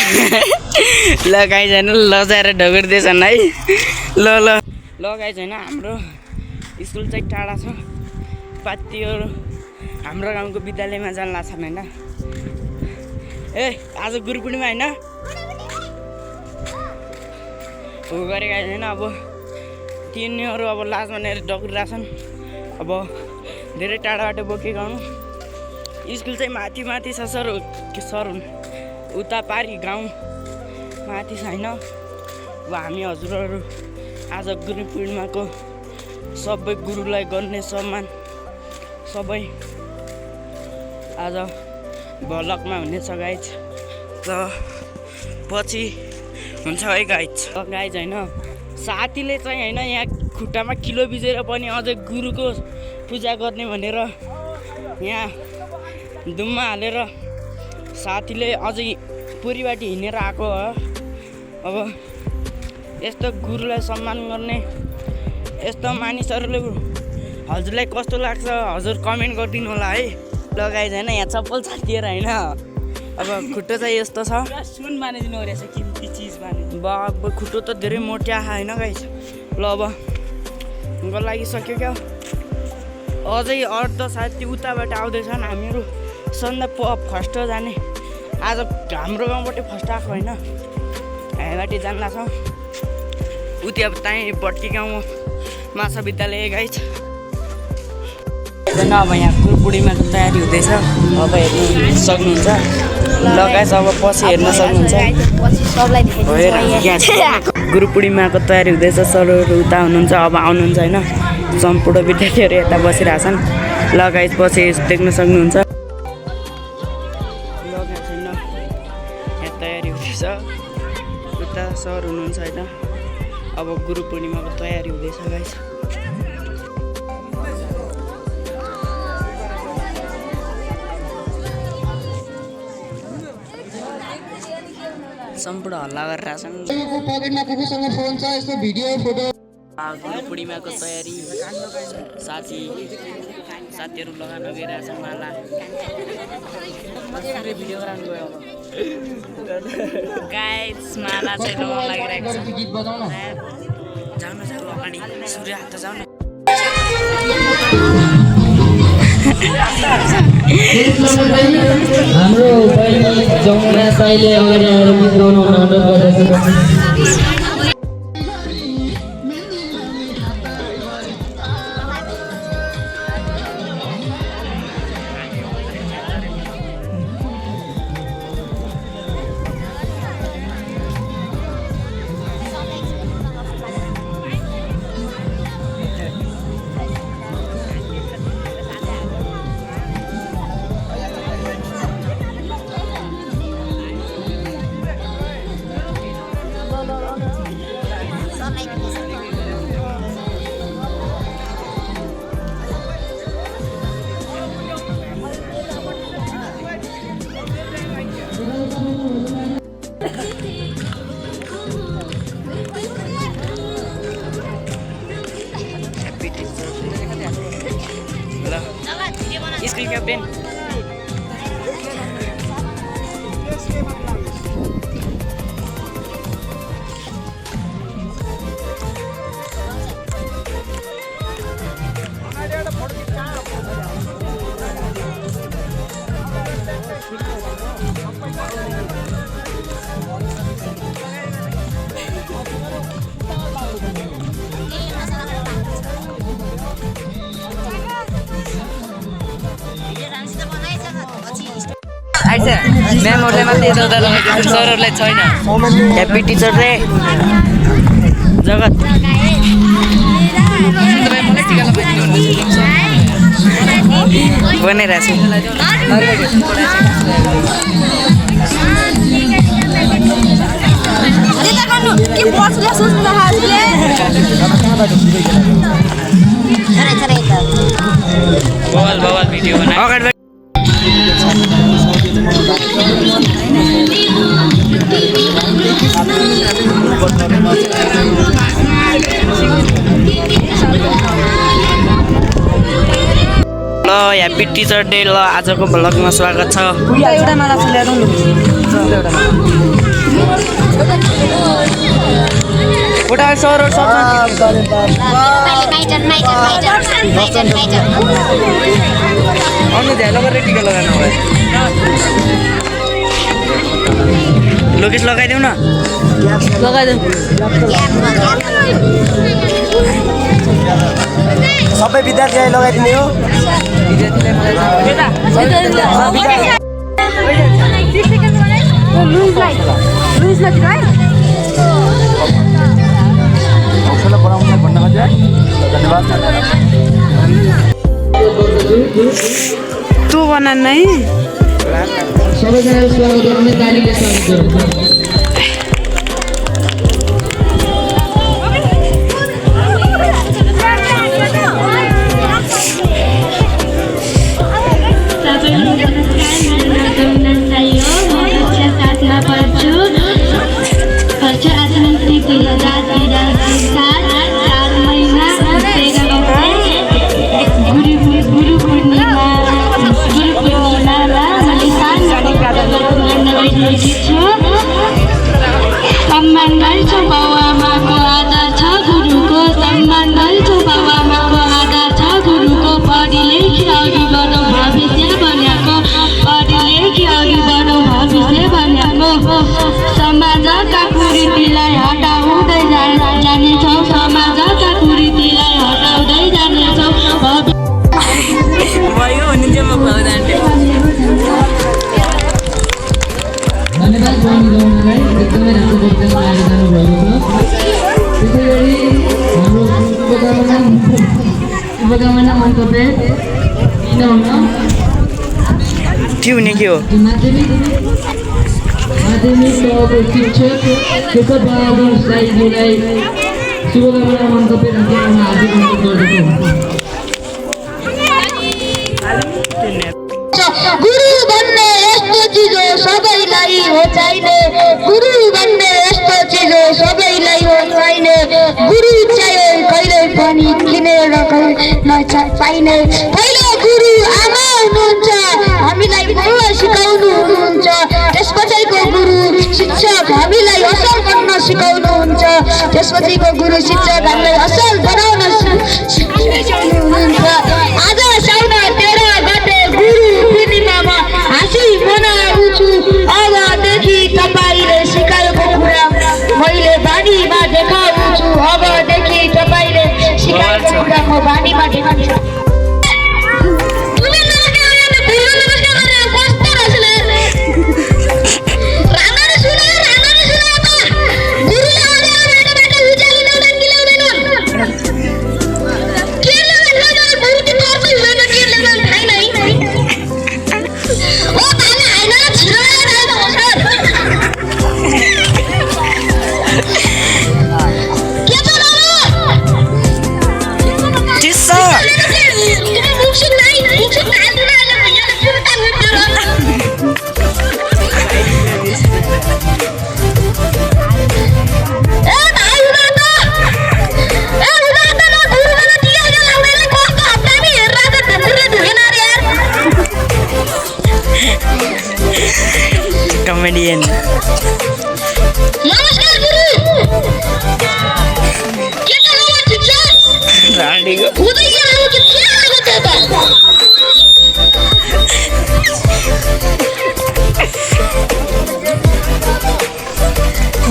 ल गाइज होइन लजाएर ढगर्दैछन् है ल ल ल गाइज होइन हाम्रो स्कुल चाहिँ टाढा छ पातिहरू हाम्रो गाउँको विद्यालयमा जान लाग्छन् होइन ए आज गुरु पूर्णिमा होइन हो गरे गाइज होइन अब तिनीहरू अब लाज भनेर डगरिरहेछन् अब धेरै टाढाबाट बोकेको आउनु स्कुल चाहिँ माथि माथि छ सर हुन् उता पारी गाउँ माथि छैन अब हामी हजुरहरू आज गुरु पूर्णिमाको सबै गुरुलाई गर्ने सम्मान सबै आज भ्लगमा हुनेछ गाइज र पछि हुन्छ है गाइज होइन साथीले चाहिँ होइन यहाँ खुट्टामा किलो बिजेर पनि अझै गुरुको पूजा गर्ने भनेर यहाँ दुममा हालेर साथीले अझै पुरीबाट हिँडेर आएको हो अब यस्तो गुरुलाई सम्मान गर्ने यस्तो मानिसहरूले हजुरलाई कस्तो लाग्छ हजुर कमेन्ट गरिदिनु होला है ल गाइज होइन यहाँ चप्पल छातिएर होइन अब खुट्टो चाहिँ यस्तो छ सुन मानिदिनु रहेछ किमती चिज मानिदिनु अब खुट्टो त धेरै मोट्या होइन गाइज ल अब लागिसक्यो क्या अझै अर्ध साथी उताबाट आउँदैछन् हामीहरू सन्दा फर्स्ट जाने आज हाम्रो गाउँबाट फर्स्ट आएको होइन हामीबाट जान लाग्छौँ उति अब त्यहीँ बट्की गाउँ माछा विद्यालय गाइज अब यहाँ गुरु पूर्णिमाको तयारी हुँदैछ अब हेर्नु सक्नुहुन्छ ल गाइज अब पछि हेर्न सक्नुहुन्छ गुरु पूर्णिमाको तयारी हुँदैछ सरहरू उता हुनुहुन्छ अब आउनुहुन्छ होइन सम्पूर्ण विद्यार्थीहरू यता बसिरहेछन् ल गाइज पछि देख्न सक्नुहुन्छ ल गाइज होइन यहाँ तयारी हुँदैछ उता सर हुनुहुन्छ होइन अब गुरु पूर्णिमाको तयारी हुँदैछ गाइज सम्पूर्ण हल्ला गरिरहेछन् गुरु पूर्णिमाको तयारी साथीहरू लगान गइरहेछन् माला भिडियो गराउनु गयो गाइस माला चाहिँ लगाउन लागिरहेको छ जाउन अगाडि सूर्य हात जाउन हाम्रो बहिनी जमुना साईले अगाडि आएर गीत गाउनु अनुरोध गर्दछु स्कुल क्याप्टेन म्यामहरूलाई मात्रै यताउता लगाइदिन्छ सरहरूलाई छैन ह्याप्पी टिचर डे जगत बनाइरहेको बवाल भिडियो अगाडि ल ह्याप्पी टिचर डे ल आजको भ्लगमा स्वागत छ फोटा सर और सब अन्य ध्यान गरेर टिका लगाउनु भयो लोकेश लगाइदेऊ न लगाइदेऊ सबै विद्यार्थीलाई लगाइदिने हो हौसला बढाउनलाई भन्न खोजे धन्यवाद तँ बना नै सबैजनालाई स्वागत गर्ने तालीले स्वागत गर्नु सम्मान गर्छौँ बाबुआमाको आदर छ गुरुको सम्मान गर्छौँ बाबुआमाको आदर छ गुरुको पढी लेखी अघि बढौँ भविष्य बनाएको पढी लेखी अघि बढौँ भविष्य बनाएको समाजका कुरीतिलाई हटाउँदै जानेछौँ समाजका कुरीतिलाई हटाउँदै जानेछौँ धन्यवाद बहिनी गौनालाई एकदमै राम्रो वक्तव्य आएर जानुभएको छ त्यसै गरी हाम्रो शुभकामना मन्तव्य किन हुन के हुने के हो माध्यमिक तहको शिक्षक शेखर बहादुर साईजीलाई शुभकामना मन्तव्य राखेर म हार्दिक अनुरोध गर्दछु गुरु भन्ने यस्तो चिज हो सबैलाई हो चाहिने गुरु भन्ने यस्तो चिज हो सबैलाई हो चाहिने गुरु चाहिँ कहिले पनि किनेर पाइने पहिलो गुरु आमा हुनुहुन्छ हामीलाई बोल्न सिकाउनु हुनुहुन्छ त्यसपछिको गुरु शिक्षक हामीलाई असल बन्न सिकाउनुहुन्छ त्यसपछिको गुरु शिक्षक हामीलाई असल बनाउन सिकाउनुहुन्छ आज साउन 13 गते गुरु पूर्णिमामा हाँसी मनाउँछु अबदेखि तपाईँले सिकाएको कुरा मैले बानीमा देखाउँछु अबदेखि तपाईँले सिकाएको कुरा म बानीमा देखाउँछु कमेडियन नमस्कार गुरु के खबर ठीक छ राडीको उदय आयो के आएको त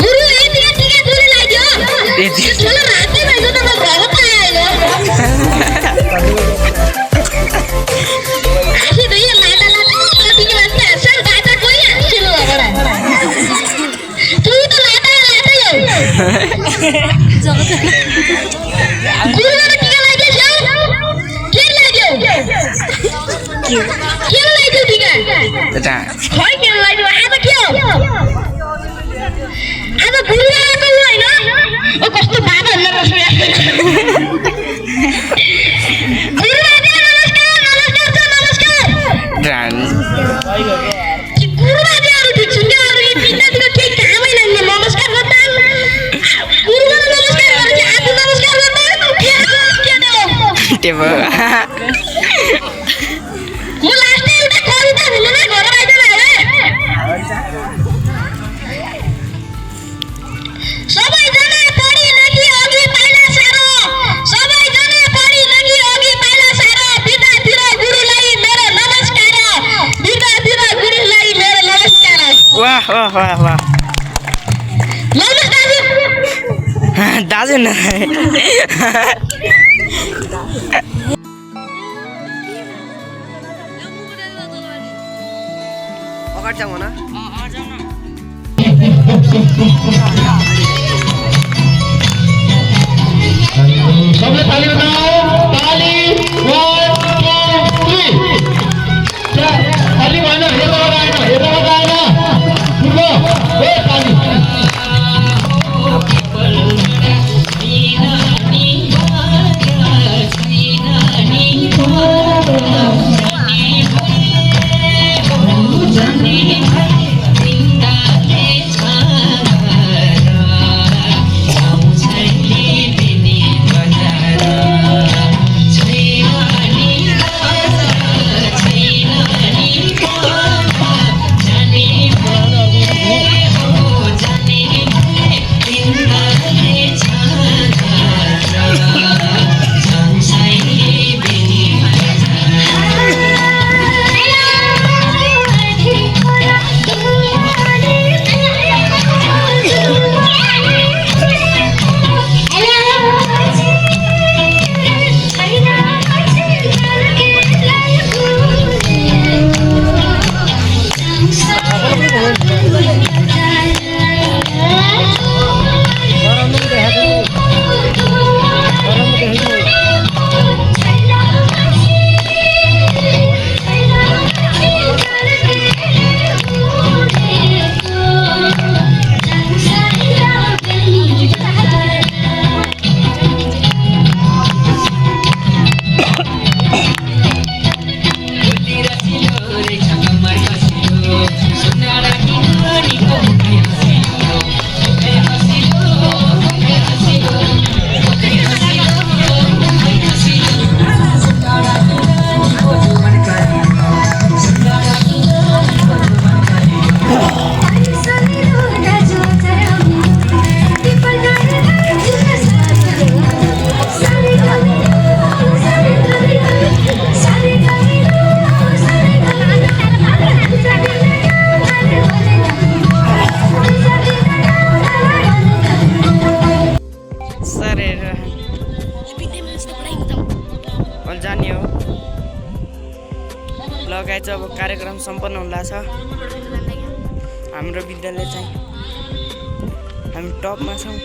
गुरु यति गुरु लाग्यो यति ठुलो रातै भइसक्यो त म घर पाएन आसी दई लाटा लाटा कतिको मान्छे हाँस्छन् बाटा कोही हाँस्छन् होला तू त लाटा लाटा यौ गुरुबाट टिका लाग्यो के लाग्यो के लाग्यो टिका खै के लाग्यो आज के हो आज गुरु आएको होइन ओ कस्तो बाबा हेर्न बस्यो गुरु आज्ञा नमस्कार नमस्कार नमस्कार गुरु आज्ञाहरू ठिक छन् क्या अरू यो पिण्डतिर केही कामै लाग्ने नमस्कार गर्दा गुरुबाट नमस्कार गरेपछि आफू नमस्कार गर्दा के हो म लास्टै एउटा कविता भन्न घर आइदिनु वाह वाह वाह दाजु न अगाडि जाउँ न सबले ताली बजाओ ताली 1 2 3 ताली भएन हेर्दा बगाएन उठो ए ताली जाने हो लगाए चाहिँ अब कार्यक्रम सम्पन्न हुँदैछ हाम्रो विद्यालय चाहिँ हामी टपमा छौँ